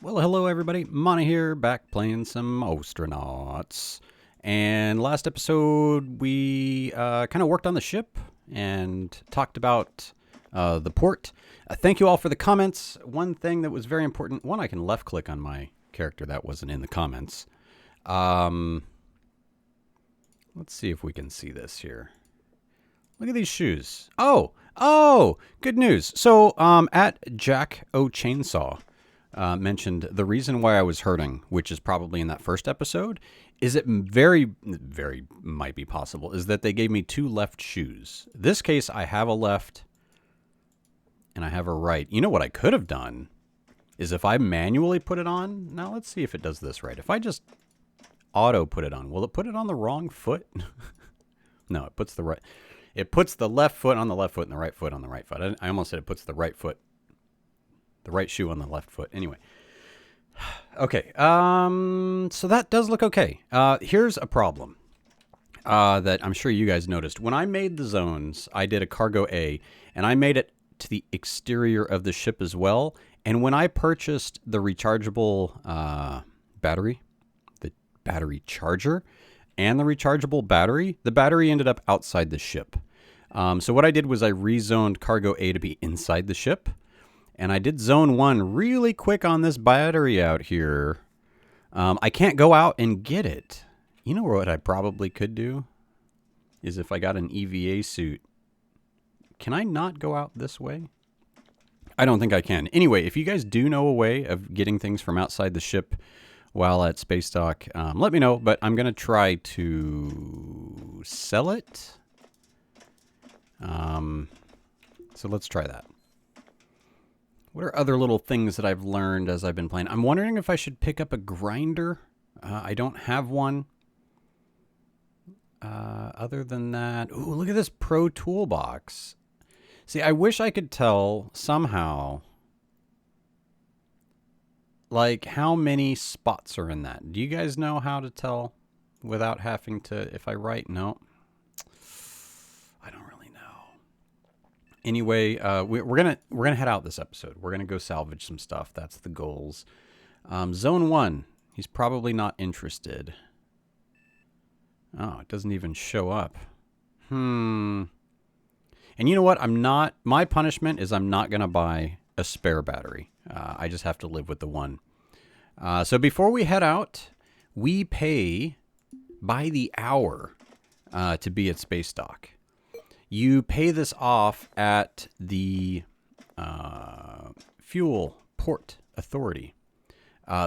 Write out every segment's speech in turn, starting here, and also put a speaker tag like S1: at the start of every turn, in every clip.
S1: Well, hello everybody. Monte here, back playing some Ostranauts. And last episode, we kind of worked on the ship and talked about the port. Thank you all for the comments. One thing that was very important, one, I can left click on my character. That wasn't in the comments. Let's see if we can see this here. Look at these shoes. Oh, good news. So at Jack O Chainsaw, mentioned the reason why I was hurting, which is probably in that first episode, is it very might be possible, is that they gave me two left shoes. This case, I have a left and I have a right. You know what I could have done is if I manually put it on. Now let's see if it does this right. If I just auto put it on, will it put it on the wrong foot? No, it puts the right. It puts the left foot on the left foot and the right foot on the right foot. I almost said it puts the right foot, the right shoe on the left foot. Anyway. Okay. So that does look okay. Here's a problem that I'm sure you guys noticed. When I made the zones, I did a cargo A, and I made it to the exterior of the ship as well. And when I purchased the rechargeable battery, the battery charger, and the rechargeable battery, the battery ended up outside the ship. So what I did was I rezoned cargo A to be inside the ship. And I did zone 1 really quick on this battery out here. I can't go out and get it. You know what I probably could do? Is if I got an EVA suit. Can I not go out this way? I don't think I can. Anyway, if you guys do know a way of getting things from outside the ship while at space dock, let me know. But I'm going to try to sell it. So let's try that. What are other little things that I've learned as I've been playing? I'm wondering if I should pick up a grinder. I don't have one. Other than that, ooh, look at this Pro Toolbox. See, I wish I could tell somehow, like, how many spots are in that. Do you guys know how to tell without having to, if I write, no. I don't really know. Anyway, we're gonna head out this episode. We're gonna go salvage some stuff. That's the goals. Zone 1. He's probably not interested. Oh, it doesn't even show up. And you know what? My punishment is I'm not gonna buy a spare battery. I just have to live with the one. So before we head out, we pay by the hour to be at space dock. You pay this off at the Fuel Port Authority.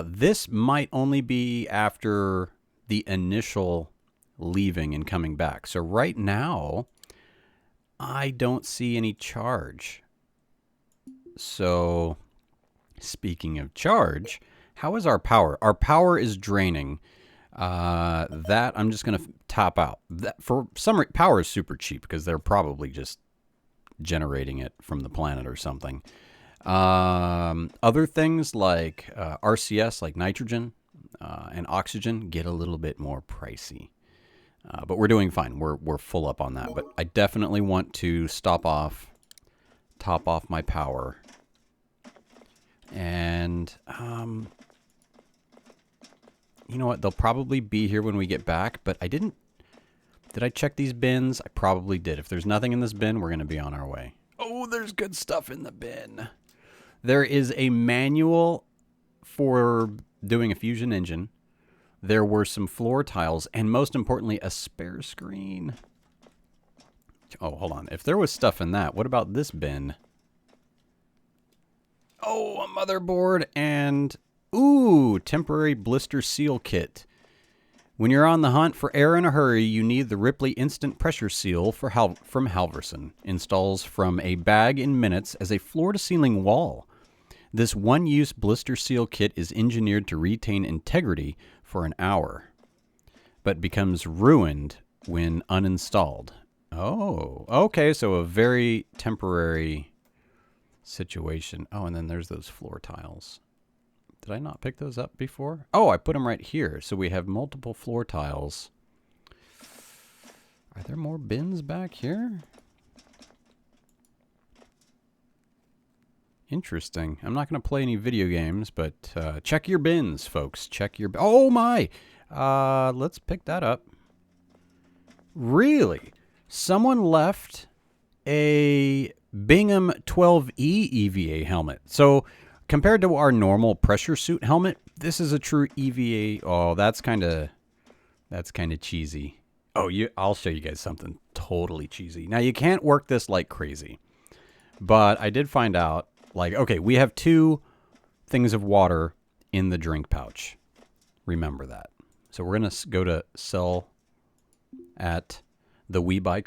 S1: This might only be after the initial leaving and coming back. So right now, I don't see any charge. So speaking of charge, how is our power? Our power is draining. That I'm just going to top out. That, for some power is super cheap because they're probably just generating it from the planet or something. Other things like RCS, like nitrogen and oxygen, get a little bit more pricey. But we're doing fine. We're full up on that. But I definitely want to top off my power. And you know what? They'll probably be here when we get back, but I didn't. Did I check these bins? I probably did. If there's nothing in this bin, we're going to be on our way. Oh, there's good stuff in the bin. There is a manual for doing a fusion engine. There were some floor tiles, and most importantly, a spare screen. Oh, hold on. If there was stuff in that, what about this bin? Oh, a motherboard and... ooh, temporary blister seal kit. When you're on the hunt for air in a hurry, you need the Ripley Instant Pressure Seal from Halverson. Installs from a bag in minutes as a floor-to-ceiling wall. This one-use blister seal kit is engineered to retain integrity for an hour, but becomes ruined when uninstalled. Oh, okay, so a very temporary situation. Oh, and then there's those floor tiles. Did I not pick those up before? Oh, I put them right here. So we have multiple floor tiles. Are there more bins back here? Interesting. I'm not going to play any video games, but check your bins, folks. Check your... Oh, my! Let's pick that up. Really? Someone left a Bingham 12E EVA helmet. So compared to our normal pressure suit helmet, this is a true EVA. Oh, that's kind of cheesy. Oh, I'll show you guys something totally cheesy. Now, you can't work this like crazy, but I did find out, like, okay, we have 2 things of water in the drink pouch. Remember that. So we're going to go to sell at the We Buy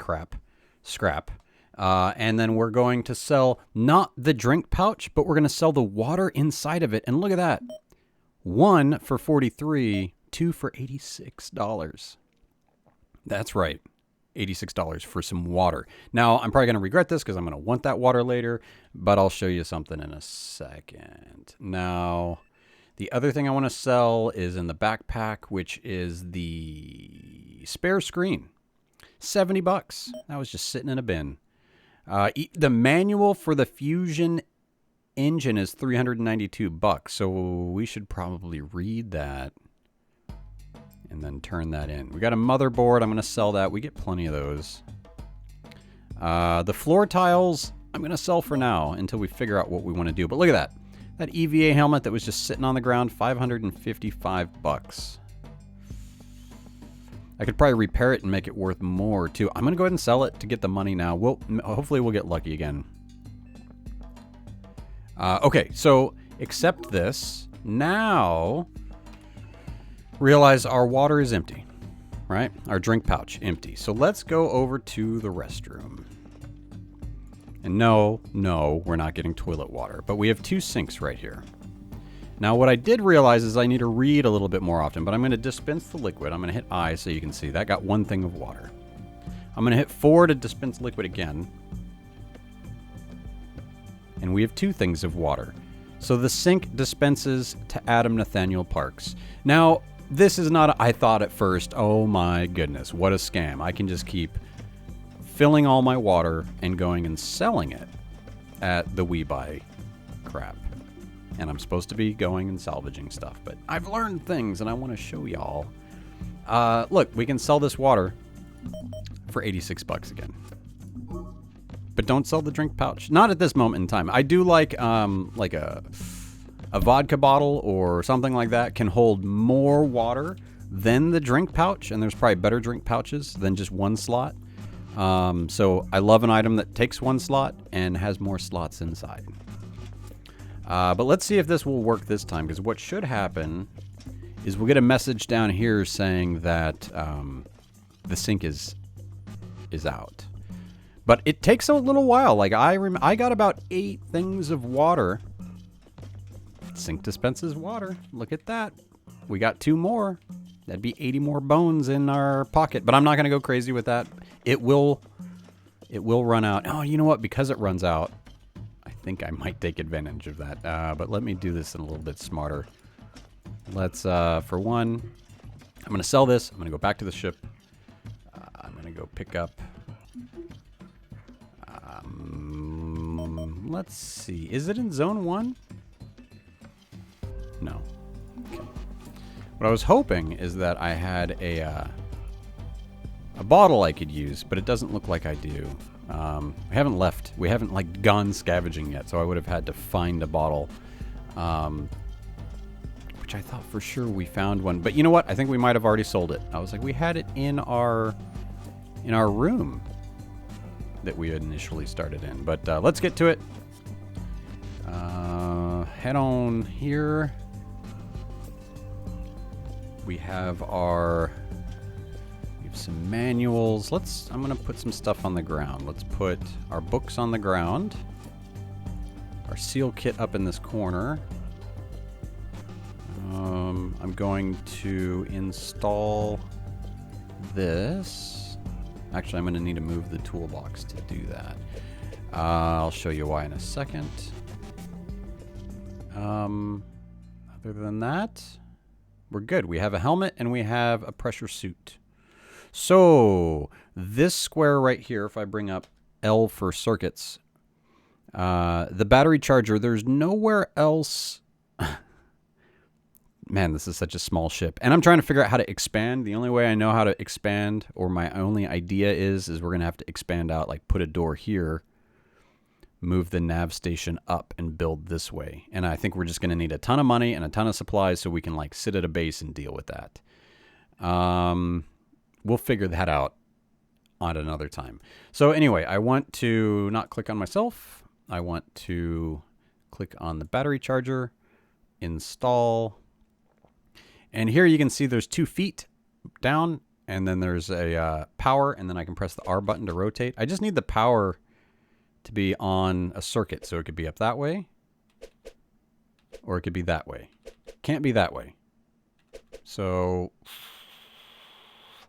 S1: Scrap. And then we're going to sell not the drink pouch, but we're going to sell the water inside of it. And look at that. 1 for $43, 2 for $86. That's right. $86 for some water. Now, I'm probably going to regret this because I'm going to want that water later, but I'll show you something in a second. Now, the other thing I want to sell is in the backpack, which is the spare screen. $70. That was just sitting in a bin. The manual for the Fusion engine is $392, so we should probably read that and then turn that in. We got a motherboard. I'm going to sell that. We get plenty of those. The floor tiles, I'm going to sell for now until we figure out what we want to do. But look at that. That EVA helmet that was just sitting on the ground, $555. I could probably repair it and make it worth more, too. I'm going to go ahead and sell it to get the money now. Hopefully we'll get lucky again. Okay, so accept this. Now, realize our water is empty, right? Our drink pouch, empty. So let's go over to the restroom. And no, we're not getting toilet water. But we have 2 sinks right here. Now, what I did realize is I need to read a little bit more often, but I'm going to dispense the liquid. I'm going to hit I so you can see. That got 1 thing of water. I'm going to hit 4 to dispense liquid again. And we have 2 things of water. So the sink dispenses to Adam Nathaniel Parks. Now, this is not, I thought at first, oh my goodness, what a scam. I can just keep filling all my water and going and selling it at the We Buy crap. And I'm supposed to be going and salvaging stuff, but I've learned things and I want to show y'all. Look, we can sell this water for $86 again. But don't sell the drink pouch. Not at this moment in time. I do like a vodka bottle or something like that can hold more water than the drink pouch, and there's probably better drink pouches than just 1 slot. So I love an item that takes 1 slot and has more slots inside. But let's see if this will work this time, because what should happen is we'll get a message down here saying that the sink is out. But it takes a little while. Like I got about 8 things of water. Sink dispenses water. Look at that. We got 2 more. That'd be 80 more bones in our pocket. But I'm not going to go crazy with that. It will run out. Oh, you know what? Because it runs out, I think I might take advantage of that. But let me do this in a little bit smarter. Let's, for one, I'm going to sell this. I'm going to go back to the ship. I'm going to go pick up. Let's see. Is it in zone 1? No. Okay. What I was hoping is that I had a bottle I could use, but it doesn't look like I do. We haven't left. We haven't like gone scavenging yet, so I would have had to find a bottle. Which I thought for sure we found one. But you know what? I think we might have already sold it. I was like, we had it in our room that we had initially started in. But let's get to it. Head on here. We have some manuals. I'm going to put some stuff on the ground. Let's put our books on the ground. Our seal kit up in this corner. I'm going to install this. Actually, I'm going to need to move the toolbox to do that. I'll show you why in a second. Other than that, we're good. We have a helmet and we have a pressure suit. So this square right here, if I bring up L for circuits, The battery charger, there's nowhere else. Man, this is such a small ship. And I'm trying to figure out how to expand. The only way I know how to expand, or my only idea is we're going to have to expand out, like put a door here, move the nav station up, and build this way. And I think we're just going to need a ton of money and a ton of supplies so we can like sit at a base and deal with that. We'll figure that out at another time. So anyway, I want to not click on myself. I want to click on the battery charger, install. And here you can see there's 2 feet down, and then there's a power, and then I can press the R button to rotate. I just need the power to be on a circuit, so it could be up that way, or it could be that way. Can't be that way. So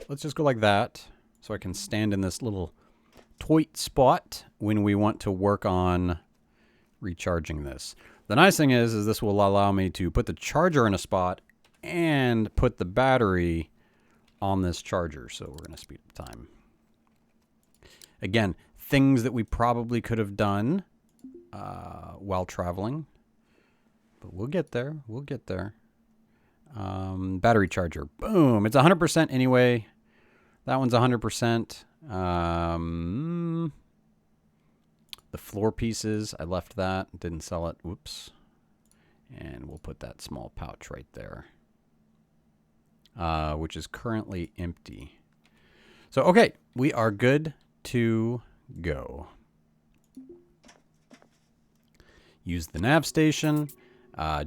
S1: let's just go like that, so I can stand in this little tight spot when we want to work on recharging this. The nice thing is this will allow me to put the charger in a spot and put the battery on this charger. So we're going to speed up time. Again, things that we probably could have done while traveling, but we'll get there. We'll get there. Battery charger. Boom. It's 100% anyway. That one's 100%. The floor pieces, I left that. Didn't sell it. Whoops. And we'll put that small pouch right there, which is currently empty. So, okay, we are good to go. Use the nav station.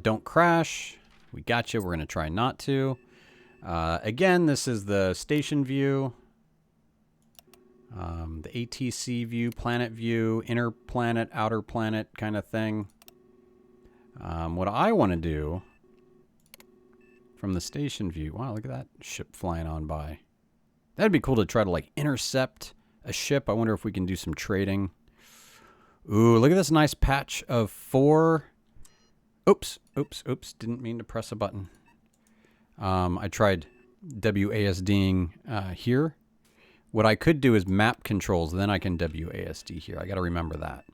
S1: Don't crash. We got you. We're going to try not to. Again, this is the station view, the ATC view, planet view, inner planet, outer planet kind of thing. What I want to do from the station view, wow, look at that ship flying on by. That'd be cool to try to like intercept a ship. I wonder if we can do some trading. Ooh, look at this nice patch of 4. Oops, oops, oops. Didn't mean to press a button. I tried WASDing here. What I could do is map controls, then I can WASD here. I got to remember that.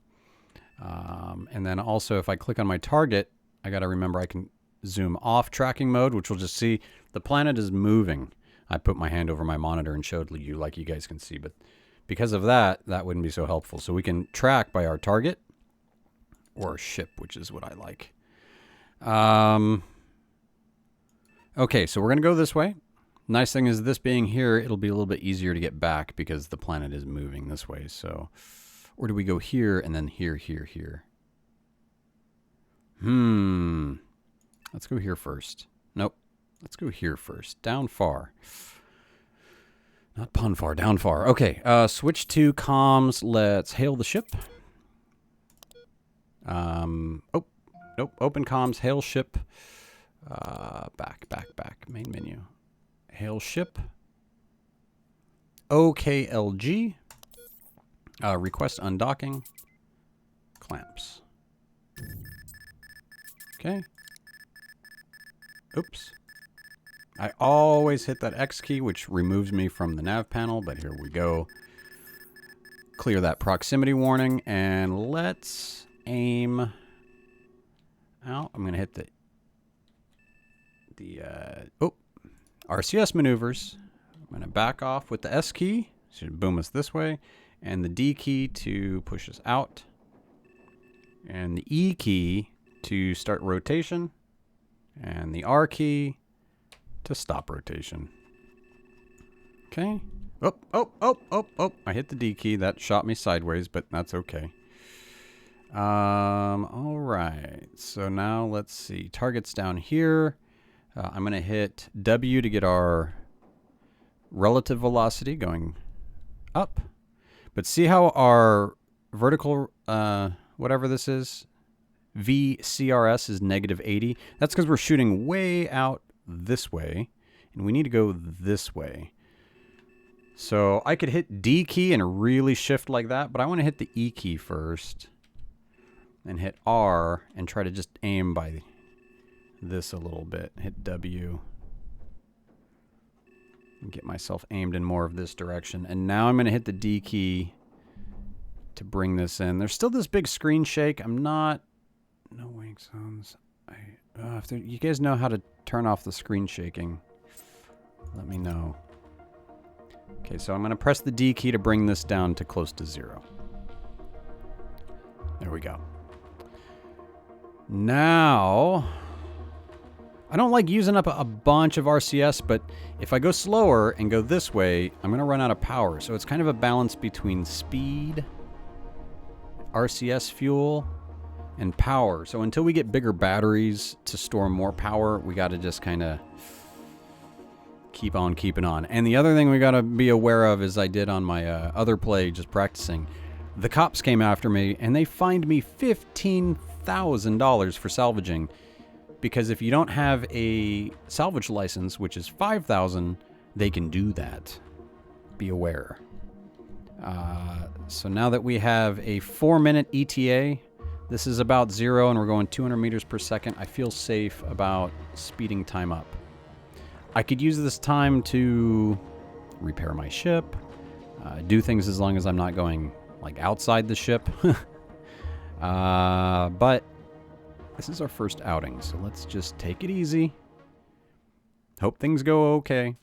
S1: And then also if I click on my target, I got to remember I can zoom off tracking mode, which will just see the planet is moving. I put my hand over my monitor and showed you like you guys can see, but because of that, that wouldn't be so helpful. So we can track by our target or ship, which is what I like. Okay, so we're going to go this way. Nice thing is this being here, it'll be a little bit easier to get back because the planet is moving this way. So, or do we go here and then here, here, here? Let's go here first. Nope. Let's go here first. Down far. Not pun far, down far. Okay, switch to comms. Let's hail the ship. Oh, nope. Open comms, hail ship. Back. Main menu. Hail ship. OKLG. Request undocking. Clamps. Okay. Oops. I always hit that X key, which removes me from the nav panel, but here we go. Clear that proximity warning, and let's aim out. I'm going to hit the RCS maneuvers. I'm going to back off with the S key. Should boom us this way. And the D key to push us out. And the E key to start rotation. And the R key to stop rotation. Okay. Oh. I hit the D key. That shot me sideways, but that's okay. All right. So now let's see. Target's down here. I'm going to hit W to get our relative velocity going up. But see how our vertical, whatever this is, VCRS is -80. That's because we're shooting way out this way, and we need to go this way. So I could hit D key and really shift like that, but I want to hit the E key first and hit R and try to just aim by this a little bit. Hit W and get myself aimed in more of this direction. And now I'm going to hit the D key to bring this in. There's still this big screen shake. I'm not... No wake sounds. If you guys know how to turn off the screen shaking, let me know. Okay, so I'm going to press the D key to bring this down to close to 0. There we go. Now, I don't like using up a bunch of RCS, but if I go slower and go this way, I'm going to run out of power. So it's kind of a balance between speed, RCS fuel, and power. So until we get bigger batteries to store more power, we got to just kind of keep on keeping on. And the other thing we got to be aware of, as I did on my other play, just practicing, the cops came after me and they fined me $15,000 for salvaging, because if you don't have a salvage license, which is $5,000, they can do that. Be aware. So now that we have a 4-minute ETA, this is about 0 and we're going 200 meters per second. I feel safe about speeding time up. I could use this time to repair my ship, do things as long as I'm not going like outside the ship. But this is our first outing, so let's just take it easy. Hope things go okay.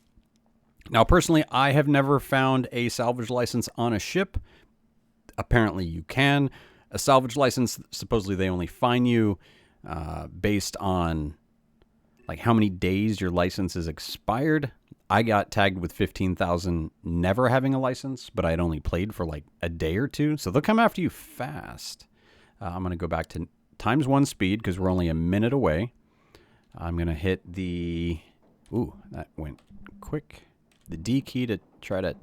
S1: Now, personally, I have never found a salvage license on a ship. Apparently you can. A salvage license, supposedly they only fine you based on like how many days your license is expired. I got tagged with 15,000 never having a license, but I had only played for like a day or two. So they'll come after you fast. I'm going to go back to ×1 speed because we're only a minute away. I'm going to hit the... Ooh, that went quick. The D key to try to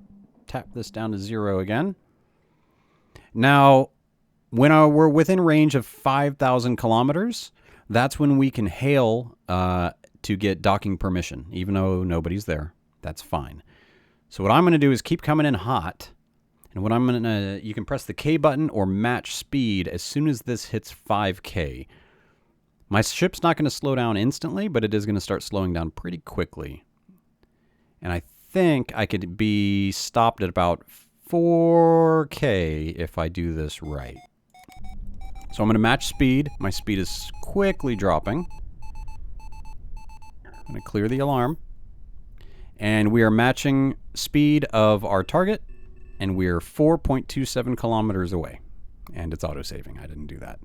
S1: tap this down to 0 again. Now, when we're within range of 5,000 kilometers, that's when we can hail to get docking permission, even though nobody's there. That's fine. So what I'm going to do is keep coming in hot. And what I'm going to, you can press the K button or match speed as soon as this hits 5K. My ship's not going to slow down instantly, but it is going to start slowing down pretty quickly. And I think I could be stopped at about 4K if I do this right. So I'm going to match speed. My speed is quickly dropping. I'm going to clear the alarm. And we are matching speed of our target. And we're 4.27 kilometers away. And it's auto-saving. I didn't do that.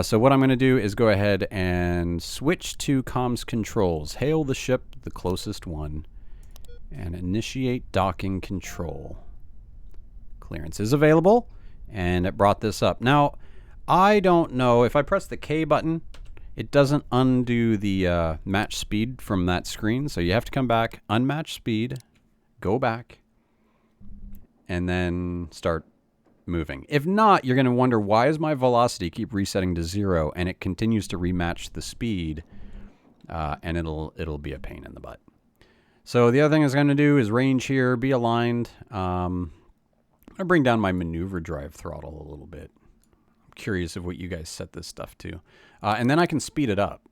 S1: So what I'm going to do is go ahead and switch to comms controls. Hail the ship, the closest one. And initiate docking control. Clearance is available. And it brought this up. Now, I don't know. If I press the K button, it doesn't undo the match speed from that screen. So you have to come back, unmatch speed, go back, and then start moving. If not, you're going to wonder, why does my velocity keep resetting to 0 and it continues to rematch the speed, and it'll be a pain in the butt. So the other thing I was going to do is range here, be aligned. I'm going to bring down my maneuver drive throttle a little bit. I'm curious of what you guys set this stuff to. And then I can speed it up.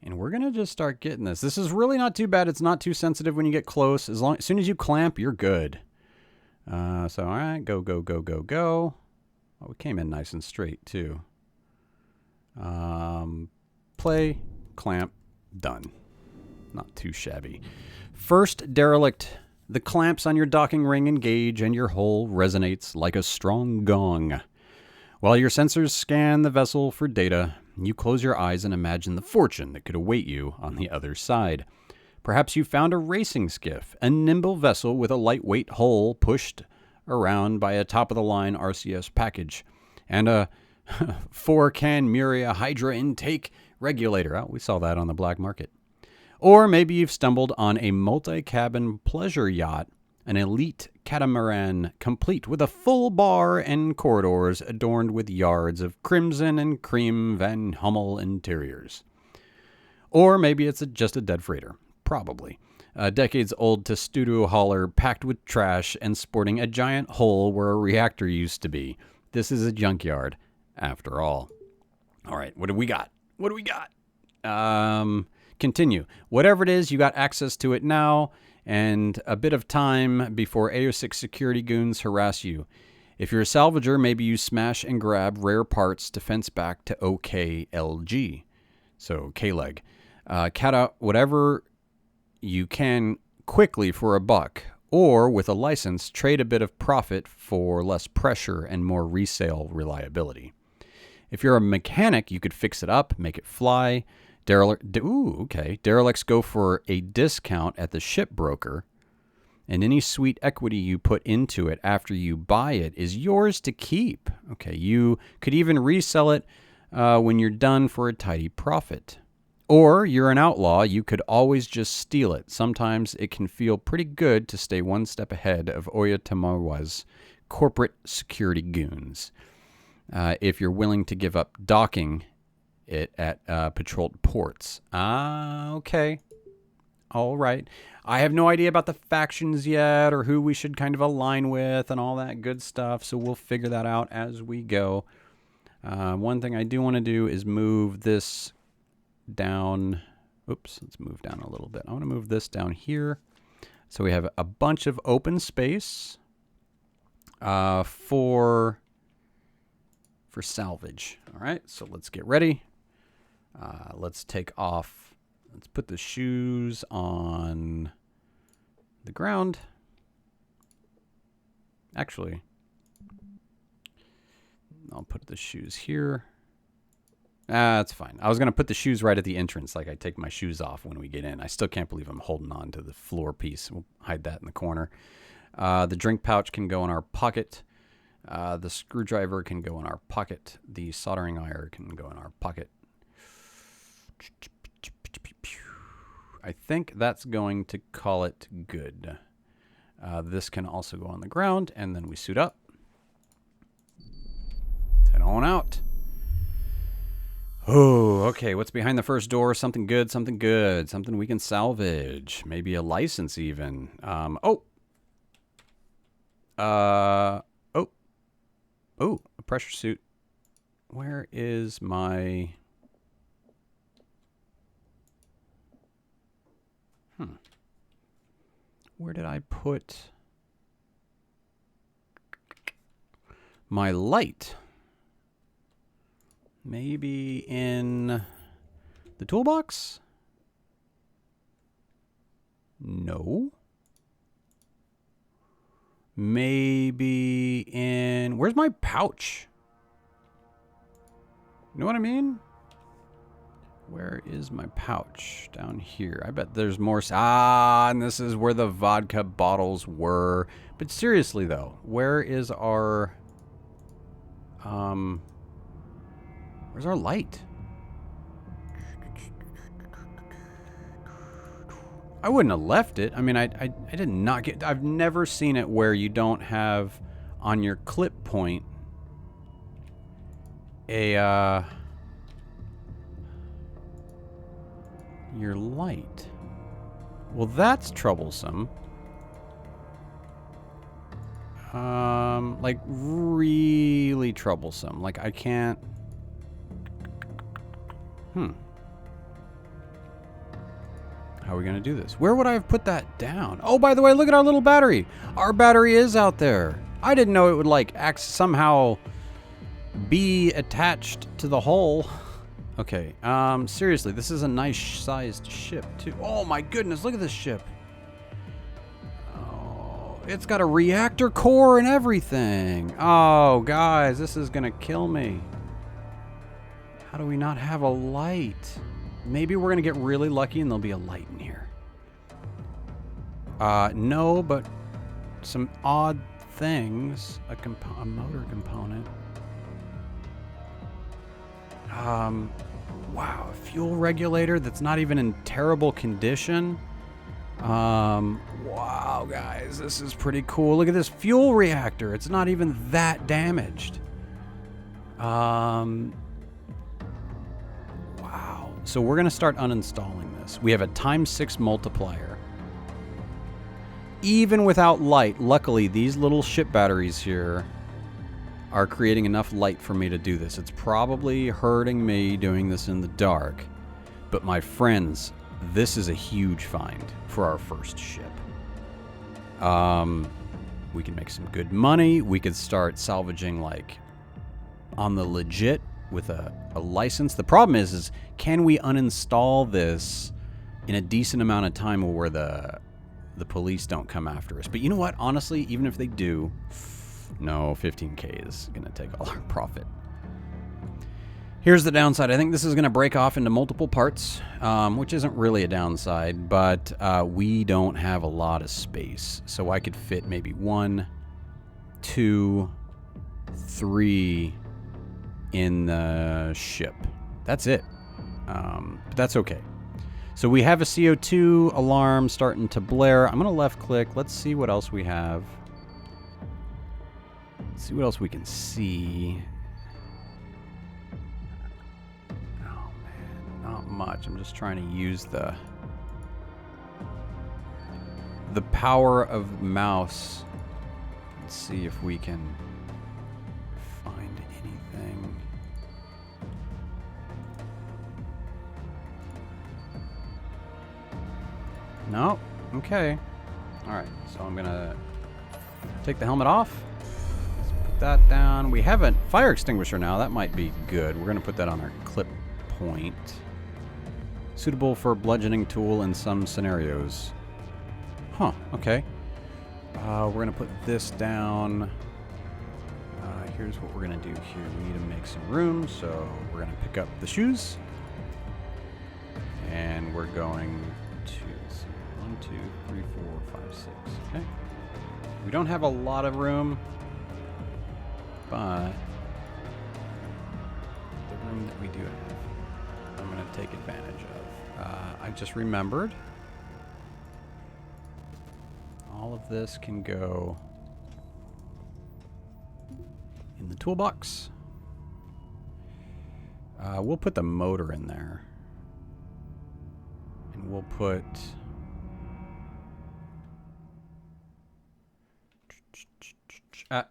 S1: And we're going to just start getting this. This is really not too bad. It's not too sensitive when you get close. As soon as you clamp, you're good. So, all right, go, go, go, go, go. Oh, we came in nice and straight, too. Play, clamp, done. Not too shabby. First derelict. The clamps on your docking ring engage and your hull resonates like a strong gong. While your sensors scan the vessel for data, you close your eyes and imagine the fortune that could await you on the other side. Perhaps you found a racing skiff, a nimble vessel with a lightweight hull pushed around by a top-of-the-line RCS package, and a 4-can Muria Hydra intake regulator. Oh, we saw that on the black market. Or maybe you've stumbled on a multi-cabin pleasure yacht, an elite catamaran complete with a full bar and corridors adorned with yards of crimson and cream Van Hummel interiors. Or maybe it's just a dead freighter. Probably. A decades-old testudo hauler packed with trash and sporting a giant hole where a reactor used to be. This is a junkyard, after all. All right, what do we got? What do we got? Continue. Whatever it is, you got access to it now, and a bit of time before AO6 security goons harass you. If you're a salvager, maybe you smash and grab rare parts to fence back to OKLG. So K-leg. Cat out whatever you can quickly for $1, or with a license, trade a bit of profit for less pressure and more resale reliability. If you're a mechanic, you could fix it up, make it fly. Derelicts go for a discount at the ship broker, and any sweet equity you put into it after you buy it is yours to keep. Okay, you could even resell it when you're done for a tidy profit. Or you're an outlaw, you could always just steal it. Sometimes it can feel pretty good to stay one step ahead of Oyatamawa's corporate security goons. If you're willing to give up docking it at patrolled ports. Okay. All right. I have no idea about the factions yet or who we should kind of align with and all that good stuff, so we'll figure that out as we go. One thing I do want to do is move this down. Oops, let's move down a little bit. I want to move this down here so we have a bunch of open space for salvage. All right, so let's get ready. Let's take off. Let's put the shoes on the ground. Actually, I'll put the shoes here. That's fine. I was going to put the shoes right at the entrance, like I take my shoes off when we get in. I still can't believe I'm holding on to the floor piece. We'll hide that in the corner. The drink pouch can go in our pocket. The screwdriver can go in our pocket. The soldering iron can go in our pocket. I think that's going to call it good. This can also go on the ground, and then we suit up. Head on out. Oh, okay. What's behind the first door? Something good, something good. Something we can salvage. Maybe a license even. Oh, a pressure suit. Where is my... Where did I put my light? Maybe in the toolbox? No. Maybe in... Where's my pouch? You know what I mean? Where is my pouch? Down here. I bet there's more... and this is where the vodka bottles were. But seriously, though, where is our... Where's our light? I wouldn't have left it. I mean, I did not get... I've never seen it where you don't have on your clip point a... your light. Well, that's troublesome. Like really troublesome. Like I can't... How are we going to do this? Where would I have put that down? Oh, by the way, look at our little battery. Our battery is out there. I didn't know it would like somehow be attached to the hull. Okay, seriously, this is a nice sized ship too. Oh my goodness, look at this ship. Oh, it's got a reactor core and everything. Oh, guys, this is gonna kill me. How do we not have a light? Maybe we're gonna get really lucky and there'll be a light in here. No, but some odd things. A motor component. Wow, a fuel regulator that's not even in terrible condition. Wow, guys, this is pretty cool. Look at this fuel reactor. It's not even that damaged. Wow. So we're going to start uninstalling this. We have a ×6 multiplier. Even without light, luckily, these little ship batteries here are creating enough light for me to do this. It's probably hurting me doing this in the dark. But my friends, this is a huge find for our first ship. We can make some good money. We could start salvaging like on the legit with a license. The problem is can we uninstall this in a decent amount of time where the police don't come after us? But you know what? Honestly, even if they do, no, 15K is going to take all our profit. Here's the downside. I think this is going to break off into multiple parts, which isn't really a downside, but we don't have a lot of space. So I could fit maybe 1, 2, 3 in the ship. That's it. But that's okay. So we have a CO2 alarm starting to blare. I'm going to left click. Let's see what else we have. Let's see what else we can see. Much. I'm just trying to use the power of mouse and see if we can find anything. No? Okay. Alright, so I'm gonna take the helmet off. Let's put that down. We have a fire extinguisher now. That might be good. We're gonna put that on our clip point. Suitable for bludgeoning tool in some scenarios. Huh, okay. We're going to put this down. Here's what we're going to do here. We need to make some room, so we're going to pick up the shoes. And we're going to, let's see, 1, 2, 3, 4, 5, 6. Okay. We don't have a lot of room, but the room that we do have, I'm going to take advantage of. I just remembered all of this can go in the toolbox. We'll put the motor in there. And we'll put...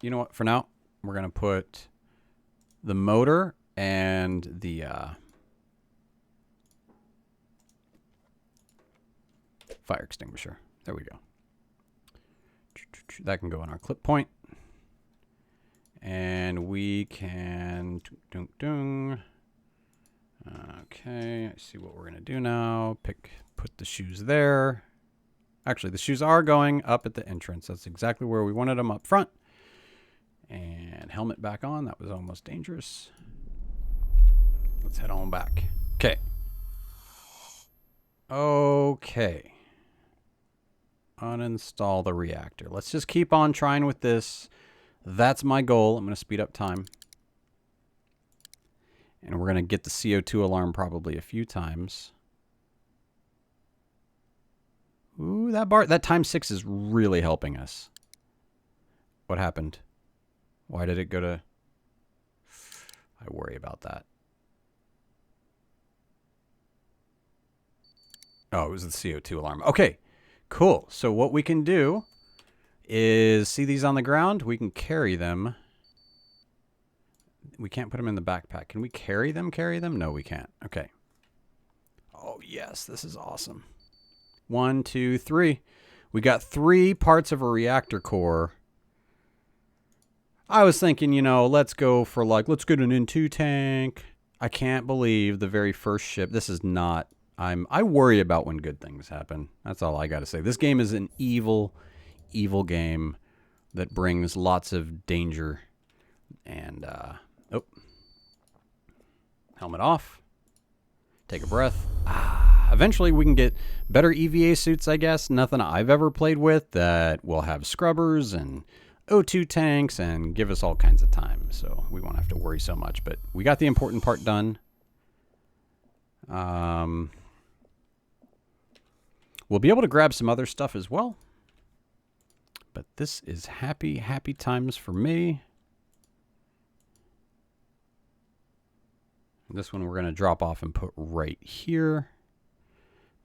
S1: you know what? For now, we're going to put the motor and the... fire extinguisher. There we go. That can go on our clip point. And we can... Okay, I see what we're going to do now. Put the shoes there. Actually, the shoes are going up at the entrance. That's exactly where we wanted them, up front. And helmet back on. That was almost dangerous. Let's head on back. Okay. Okay. Uninstall the reactor. Let's just keep on trying with this. That's my goal. I'm going to speed up time. And we're going to get the CO2 alarm probably a few times. Ooh, that time 6 is really helping us. What happened? Why did it go to... I worry about that. Oh, it was the CO2 alarm. Okay. Cool. So what we can do is, see these on the ground? We can carry them. We can't put them in the backpack. Can we carry them? No, we can't. Okay. Oh, yes. This is awesome. 1, 2, 3. We got 3 parts of a reactor core. I was thinking, you know, let's go for let's get an N2 tank. I can't believe the very first ship. This is not... I worry about when good things happen. That's all I got to say. This game is an evil, evil game that brings lots of danger. And, oh. Helmet off. Take a breath. Eventually we can get better EVA suits, I guess. Nothing I've ever played with that will have scrubbers and O2 tanks and give us all kinds of time. So we won't have to worry so much. But we got the important part done. We'll be able to grab some other stuff as well. But this is happy, happy times for me. This one we're going to drop off and put right here.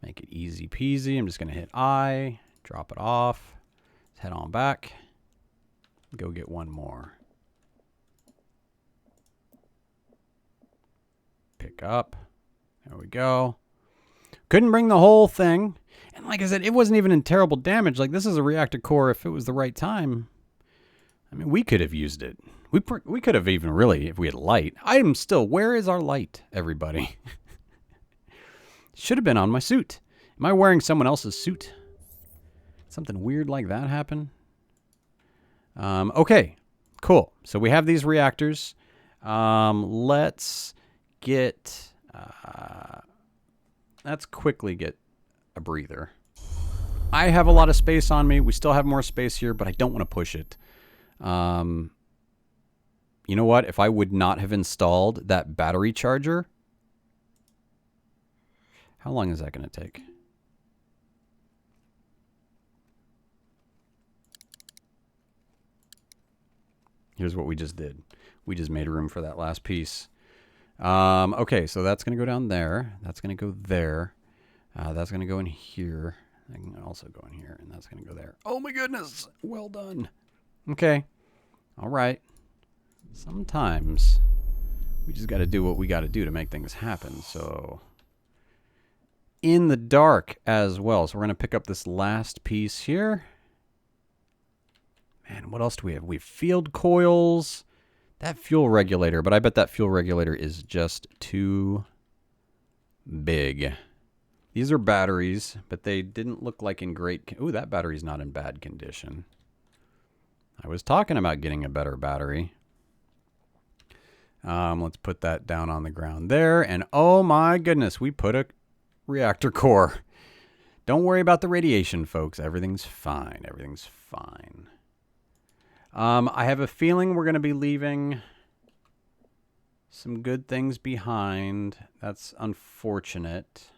S1: Make it easy peasy. I'm just going to hit I, drop it off. Let's head on back. Go get one more. Pick up. There we go. Couldn't bring the whole thing. And like I said, it wasn't even in terrible damage. Like, this is a reactor core if it was the right time. I mean, we could have used it. We could have even really, if we had light. Where is our light, everybody? Should have been on my suit. Am I wearing someone else's suit? Something weird like that happen? Okay, cool. So we have these reactors. Let's quickly get a breather. I have a lot of space on me. We still have more space here, but I don't want to push it. You know what? If I would not have installed that battery charger, how long is that going to take? Here's what we just did. We just made room for that last piece. Okay, so that's going to go down there. That's going to go there. That's going to go in here. I can also go in here, and that's going to go there. Oh my goodness! Well done. Okay. All right. Sometimes we just got to do what we got to do to make things happen. So in the dark as well. So we're going to pick up this last piece here. Man, what else do we have? We have field coils. That fuel regulator, but I bet that fuel regulator is just too big. These are batteries, but they didn't look like in great... Ooh, that battery's not in bad condition. I was talking about getting a better battery. Let's put that down on the ground there. And oh my goodness, we put a reactor core. Don't worry about the radiation, folks. Everything's fine. Everything's fine. I have a feeling we're going to be leaving some good things behind. That's unfortunate.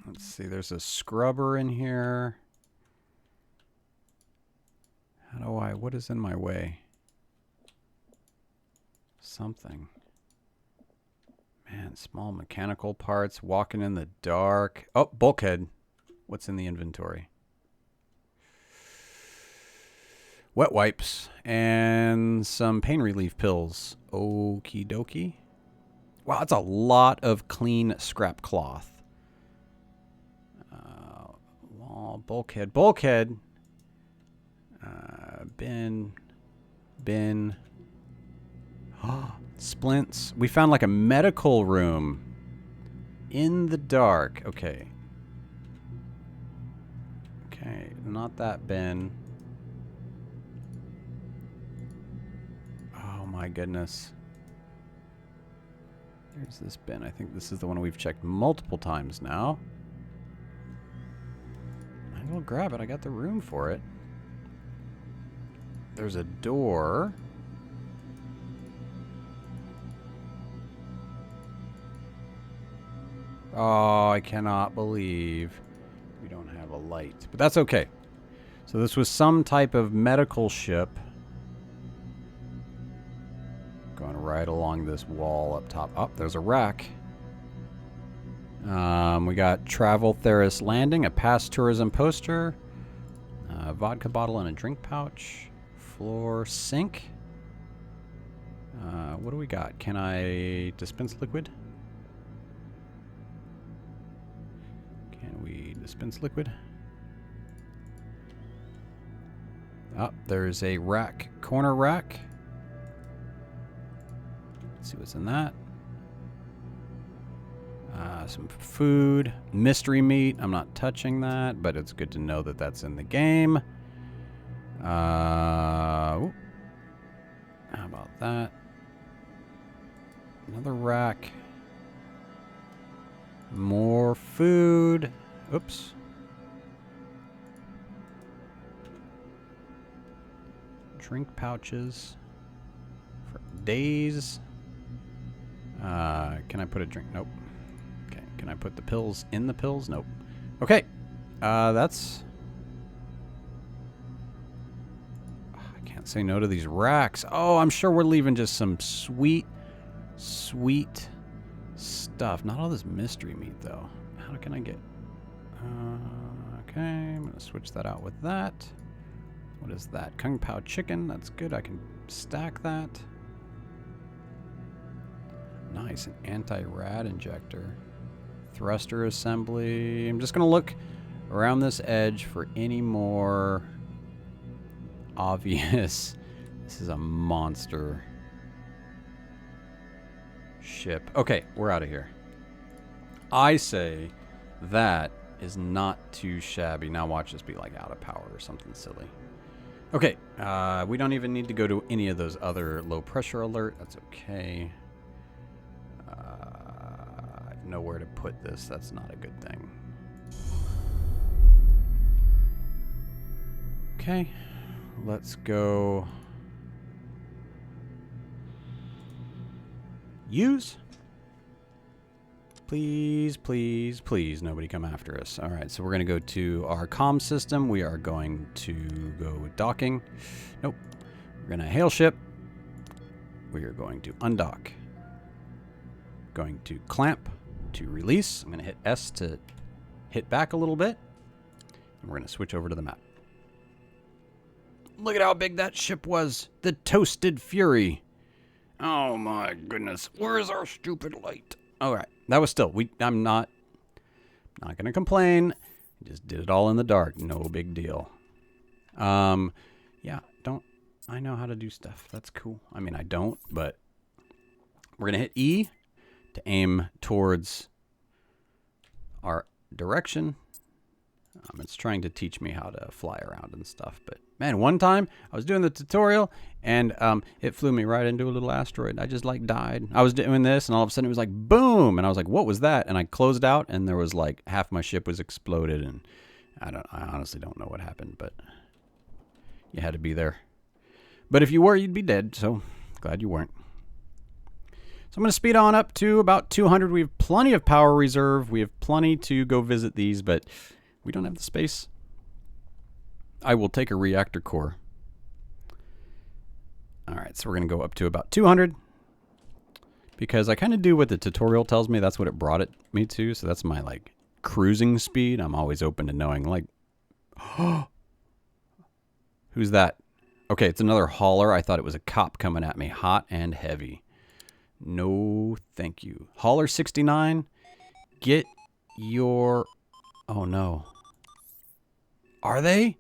S1: Let's see, there's a scrubber in here. What is in my way? Something. Man, small mechanical parts, walking in the dark. Oh, bulkhead. What's in the inventory? Wet wipes and some pain relief pills. Okie dokie. Wow, that's a lot of clean scrap cloth. Bulkhead. Bin. Splints. We found like a medical room in the dark. Okay. Okay, not that bin. Oh my goodness. There's this bin. I think this is the one we've checked multiple miles now. Might as well grab it. I got the room for it. There's a door. Oh, I cannot believe we don't have a light. But that's okay. So this was some type of medical ship. Going right along this wall up top. Oh, there's a rack. We got Travel Theris Landing, a past tourism poster, a vodka bottle and a drink pouch, floor sink. What do we got? Can I dispense liquid? Can we dispense liquid? Oh, there's a rack, corner rack. Let's see what's in that. Some food, mystery meat. I'm not touching that, but it's good to know that that's in the game. How about that? Another rack. More food. Oops. Drink pouches for days. Can I put a drink? Nope. Okay. Can I put the pills in the pills? Nope. Okay. That's... I can't say no to these racks. Oh, I'm sure we're leaving just some sweet stuff. Not all this mystery meat, though. How can I get... okay, I'm going to switch that out with that. What is that? Kung Pao chicken. That's good. I can stack that. Nice. An anti-rad injector. Thruster assembly. I'm just going to look around this edge for any more obvious. This is a monster ship. Okay, we're out of here. I say that is not too shabby. Now watch this be like out of power or something silly. Okay, we don't even need to go to any of those other low pressure alert. That's okay. I have nowhere to put this. That's not a good thing. Okay, let's go. Use. Please, please, please, nobody come after us. All right, so we're going to go to our comm system. We are going to go with docking. Nope. We're going to hail ship. We are going to undock. Going to clamp to release. I'm going to hit S to hit back a little bit. And we're going to switch over to the map. Look at how big that ship was. The Toasted Fury. Oh my goodness. Where's our stupid light? All right. That was still, I'm not going to complain. Just did it all in the dark. No big deal. Yeah, I know how to do stuff. That's cool. I mean, I don't, but we're going to hit E to aim towards our direction. It's trying to teach me how to fly around and stuff. But man, one time I was doing the tutorial and it flew me right into a little asteroid. I just like died. I was doing this and all of a sudden it was like boom. And I was like, what was that? And I closed out and there was like half my ship was exploded. And I honestly don't know what happened, but you had to be there. But if you were, you'd be dead. So glad you weren't. So I'm going to speed on up to about 200. We have plenty of power reserve. We have plenty to go visit these, but we don't have the space. I will take a reactor core. All right, so we're going to go up to about 200 because I kind of do what the tutorial tells me. That's what it brought me to. So that's my like cruising speed. I'm always open to knowing like, who's that? Okay, it's another hauler. I thought it was a cop coming at me, hot and heavy. No, thank you. Hauler 69, get your... Oh, no. Are they?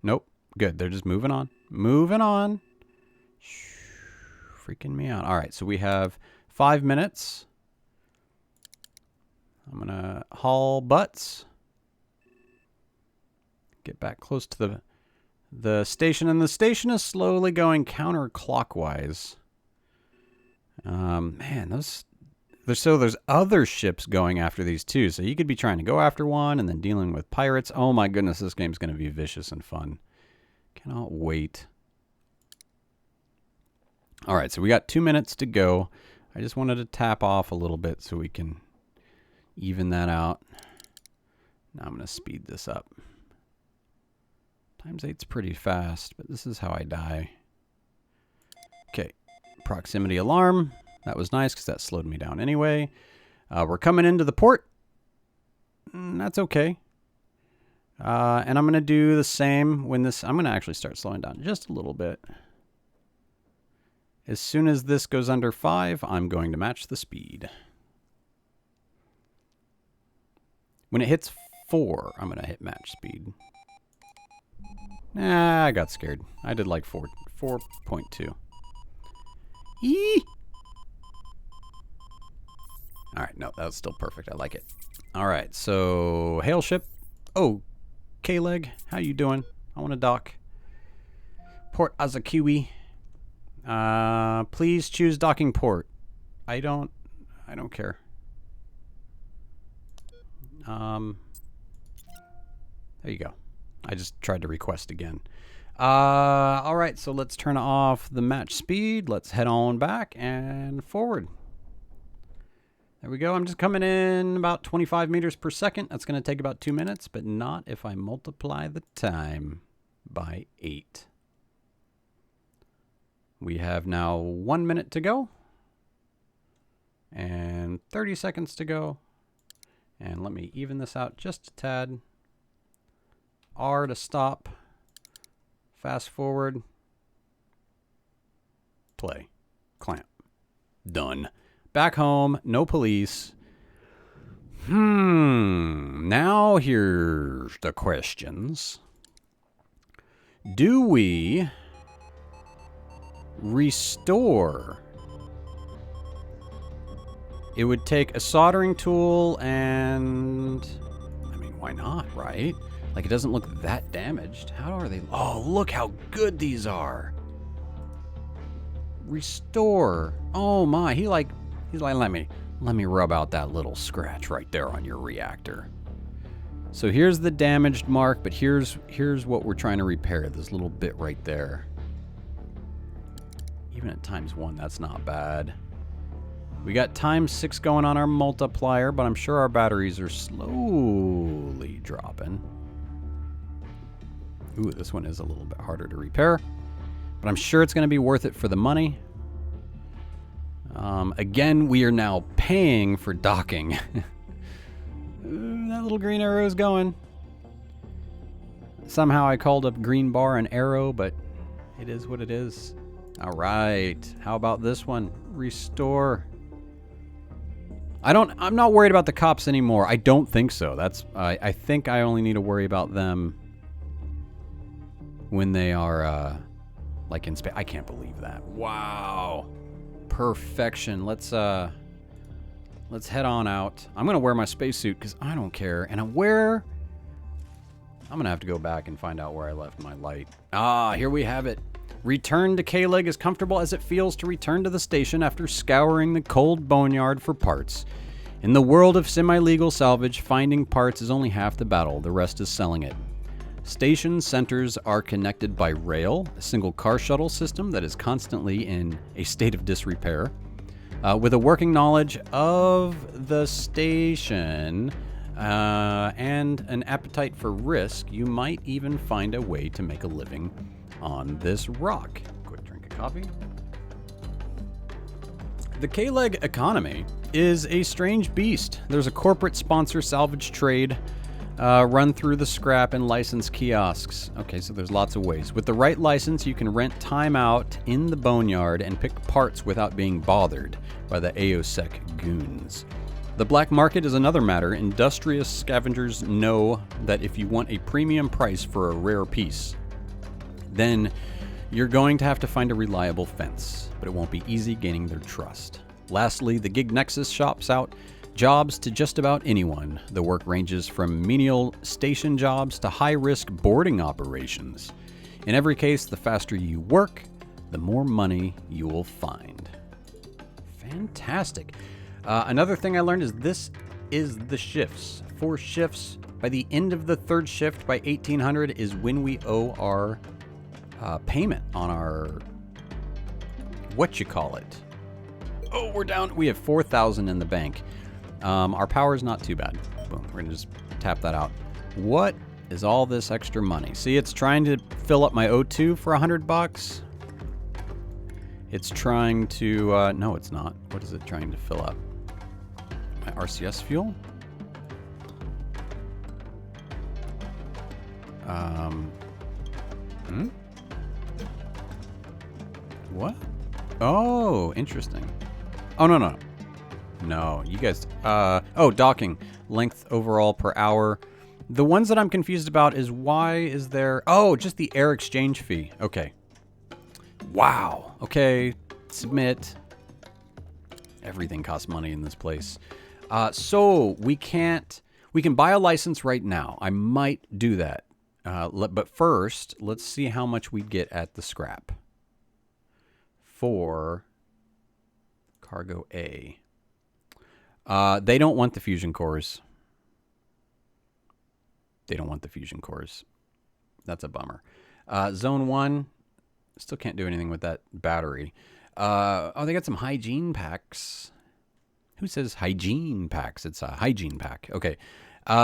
S1: Nope. Good. They're just moving on. Moving on. Freaking me out. All right, so we have 5 minutes. I'm going to haul butts. Get back close to the station, and the station is slowly going counterclockwise. Man, there's other ships going after these too, so you could be trying to go after one and then dealing with pirates. Oh my goodness, this game's going to be vicious and fun. Cannot wait. All right, so we got 2 minutes to go. I just wanted to tap off a little bit so we can even that out. Now I'm going to speed this up. Times 8's pretty fast, but this is how I die. Okay, proximity alarm. That was nice because that slowed me down anyway. We're coming into the port. That's okay. And I'm going to do the same when this... I'm going to actually start slowing down just a little bit. As soon as this goes under 5, I'm going to match the speed. When it hits 4, I'm going to hit match speed. Nah, I got scared. I did like 4.2. Eee! All right, no, that was still perfect. I like it. All right, so hail ship. Oh, K-Leg, how you doing? I want to dock. Port Azakiwi. Please choose docking port. I don't care. There you go. I just tried to request again. All right, so let's turn off the match speed. Let's head on back and forward. There we go. I'm just coming in about 25 meters per second. That's going to take about 2 minutes, but not if I multiply the time by 8. We have now 1 minute to go and 30 seconds to go. And let me even this out just a tad. R to stop. Fast forward. Play. Clamp. Done. back home, no police. Now here's the questions. Do we restore? It would take a soldering tool and... I mean, why not, right? Like, it doesn't look that damaged. How are they? Oh, look how good these are. Restore. Oh my, he's like, let me rub out that little scratch right there on your reactor. So here's the damaged mark, but here's what we're trying to repair, this little bit right there. Even at ×1, that's not bad. We got ×6 going on our multiplier, but I'm sure our batteries are slowly dropping. Ooh, this one is a little bit harder to repair, but I'm sure it's going to be worth it for the money. Again, we are now paying for docking. Ooh, that little green arrow is going. Somehow I called a green bar an arrow, but it is what it is. All right. How about this one? Restore. I'm not worried about the cops anymore. I don't think so. I think I only need to worry about them when they are, like in space. I can't believe that. Wow. Perfection. Let's head on out. I'm going to wear my spacesuit because I don't care. And I'm going to have to go back and find out where I left my light. Ah, here we have it. Return to K-Leg as comfortable as it feels to return to the station after scouring the cold boneyard for parts. In the world of semi-legal salvage, finding parts is only half the battle. The rest is selling it. Station centers are connected by rail, a single car shuttle system that is constantly in a state of disrepair. With a working knowledge of the station and an appetite for risk, you might even find a way to make a living on this rock. Quick drink of coffee. The K-Leg economy is a strange beast. There's a corporate sponsor salvage trade run through the scrap and license kiosks. Okay, so there's lots of ways. With the right license, you can rent time out in the boneyard and pick parts without being bothered by the AOSEC goons. The black market is another matter. Industrious scavengers know that if you want a premium price for a rare piece, then you're going to have to find a reliable fence, but it won't be easy gaining their trust. Lastly, the Gig Nexus shops out jobs to just about anyone. The work ranges from menial station jobs to high-risk boarding operations. In every case, the faster you work, the more money you will find. Fantastic. Another thing I learned is this is the shifts. 4 shifts. By the end of the 3rd shift, by 1800, is when we owe our payment on our, Oh, we're down. We have 4,000 in the bank. Our power is not too bad. Boom. We're going to just tap that out. What is all this extra money? See, it's trying to fill up my O2 for $100. It's trying to, no, it's not. What is it trying to fill up? My RCS fuel? What? Oh, interesting. Oh, no. No, you guys, oh, docking. Length overall per hour. The ones that I'm confused about is why is there, oh, just the air exchange fee. Okay. Wow. Okay, submit. Everything costs money in this place. So we can buy a license right now. I might do that. But first, let's see how much we get at the scrap. For cargo A. They don't want the fusion cores. They don't want the fusion cores. That's a bummer. Zone 1. Still can't do anything with that battery. Oh, they got some hygiene packs. Who says hygiene packs? It's a hygiene pack. Okay.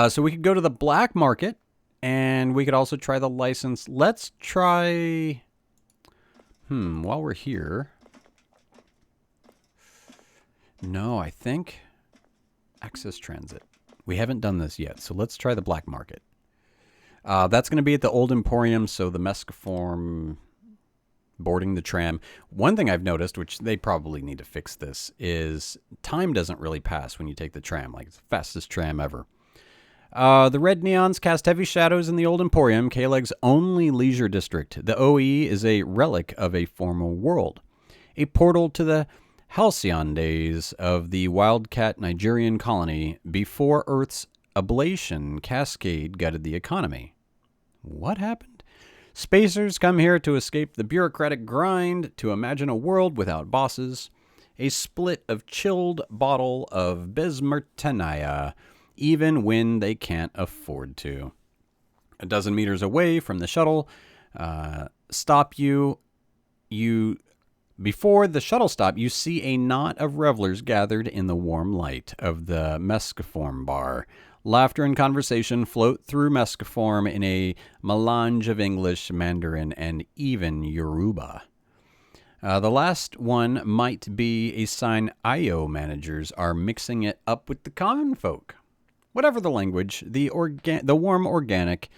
S1: So we could go to the black market, and we could also try the license. Let's try... while we're here... No, I think... Access transit. We haven't done this yet, so let's try the black market. That's going to be at the Old Emporium, so the Mescaform boarding the tram. One thing I've noticed, which they probably need to fix this, is time doesn't really pass when you take the tram. Like, it's the fastest tram ever. The red neons cast heavy shadows in the old Emporium, K-Leg's only leisure district. The OE is a relic of a former world, a portal to the halcyon days of the wildcat Nigerian colony before Earth's ablation cascade gutted the economy. What happened? Spacers come here to escape the bureaucratic grind, to imagine a world without bosses, a split of chilled bottle of Bismuthania, even when they can't afford to. A dozen meters away from the shuttle stop, before the shuttle stop, you see a knot of revelers gathered in the warm light of the Mescaform bar. Laughter and conversation float through Mescaform in a melange of English, Mandarin, and even Yoruba. The last one might be a sign IO managers are mixing it up with the common folk. Whatever the language, the warm organics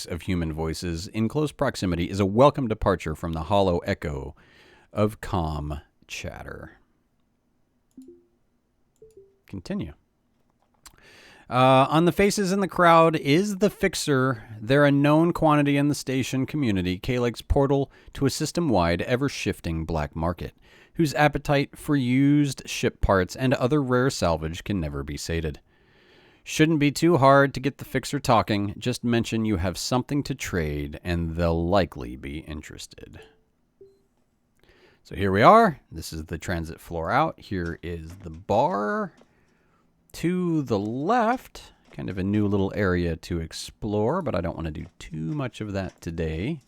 S1: of human voices in close proximity is a welcome departure from the hollow echo of calm chatter. Continue. On the faces in the crowd is the Fixer. They're a known quantity in the station community, K-Leg's portal to a system-wide, ever-shifting black market, whose appetite for used ship parts and other rare salvage can never be sated. Shouldn't be too hard to get the Fixer talking. Just mention you have something to trade, and they'll likely be interested. So here we are. This is the transit floor out. Here is the bar. To the left, kind of a new little area to explore, but I don't want to do too much of that today.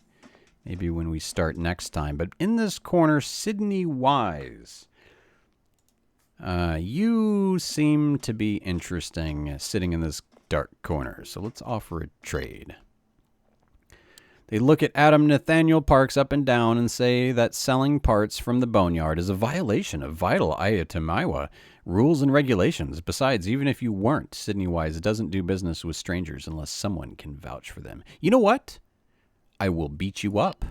S1: Maybe when we start next time. But in this corner, Sydney Wise. You seem to be interesting sitting in this dark corner, so let's offer a trade. They look at Adam Nathaniel Parks up and down and say that selling parts from the boneyard is a violation of vital Ayatamiwa rules and regulations. Besides, even if you weren't, Sydney Wise doesn't do business with strangers unless someone can vouch for them. You know what? I will beat you up.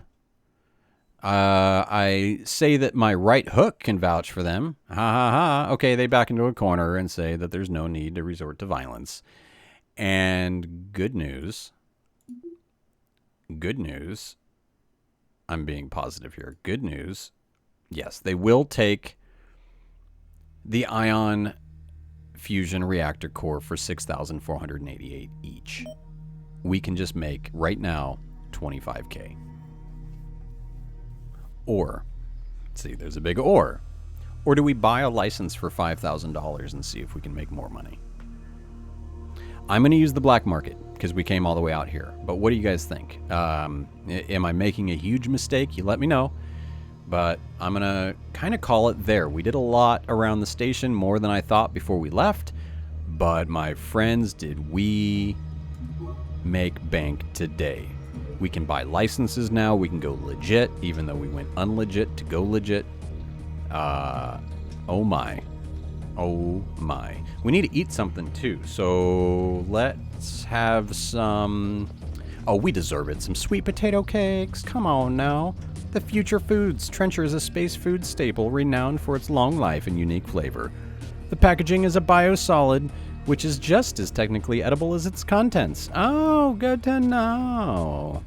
S1: I say that my right hook can vouch for them. Ha ha ha. Okay, they back into a corner and say that there's no need to resort to violence. And good news. Good news. I'm being positive here. Good news. Yes, they will take the ion fusion reactor core for $6,488 each. We can just make, right now, $25K. Or, see, there's a big or. Or do we buy a license for $5,000 and see if we can make more money? I'm going to use the black market because we came all the way out here. But what do you guys think? Am I making a huge mistake? You let me know. But I'm going to kind of call it there. We did a lot around the station, more than I thought before we left. But my friends, did we make bank today? We can buy licenses now. We can go legit, even though we went unlegit to go legit. Oh my. Oh my. We need to eat something too. So let's have some... Oh, we deserve it. Some sweet potato cakes. Come on now. The Future Foods Trencher is a space food staple renowned for its long life and unique flavor. The packaging is a biosolid, which is just as technically edible as its contents. Oh, good to know.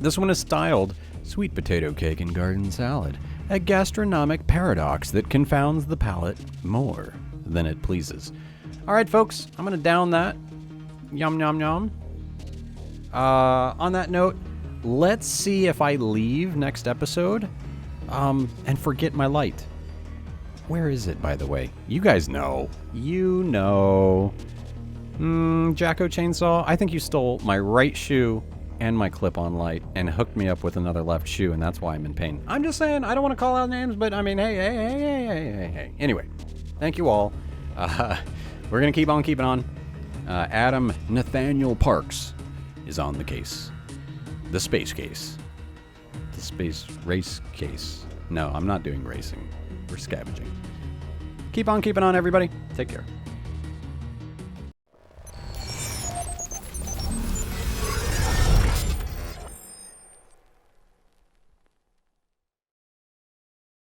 S1: This one is styled Sweet Potato Cake and Garden Salad, a gastronomic paradox that confounds the palate more than it pleases. All right, folks, I'm going to down that. Yum, yum, yum. On that note, let's see if I leave next episode and forget my light. Where is it, by the way? You guys know. You know. Jacko Chainsaw, I think you stole my right shoe and my clip-on light and hooked me up with another left shoe, and that's why I'm in pain. I'm just saying, I don't want to call out names, but I mean, hey. Anyway, thank you all. We're going to keep on keeping on. Adam Nathaniel Parks is on the case. The space case. The space race case. No, I'm not doing racing. We're scavenging. Keep on keeping on, everybody. Take care.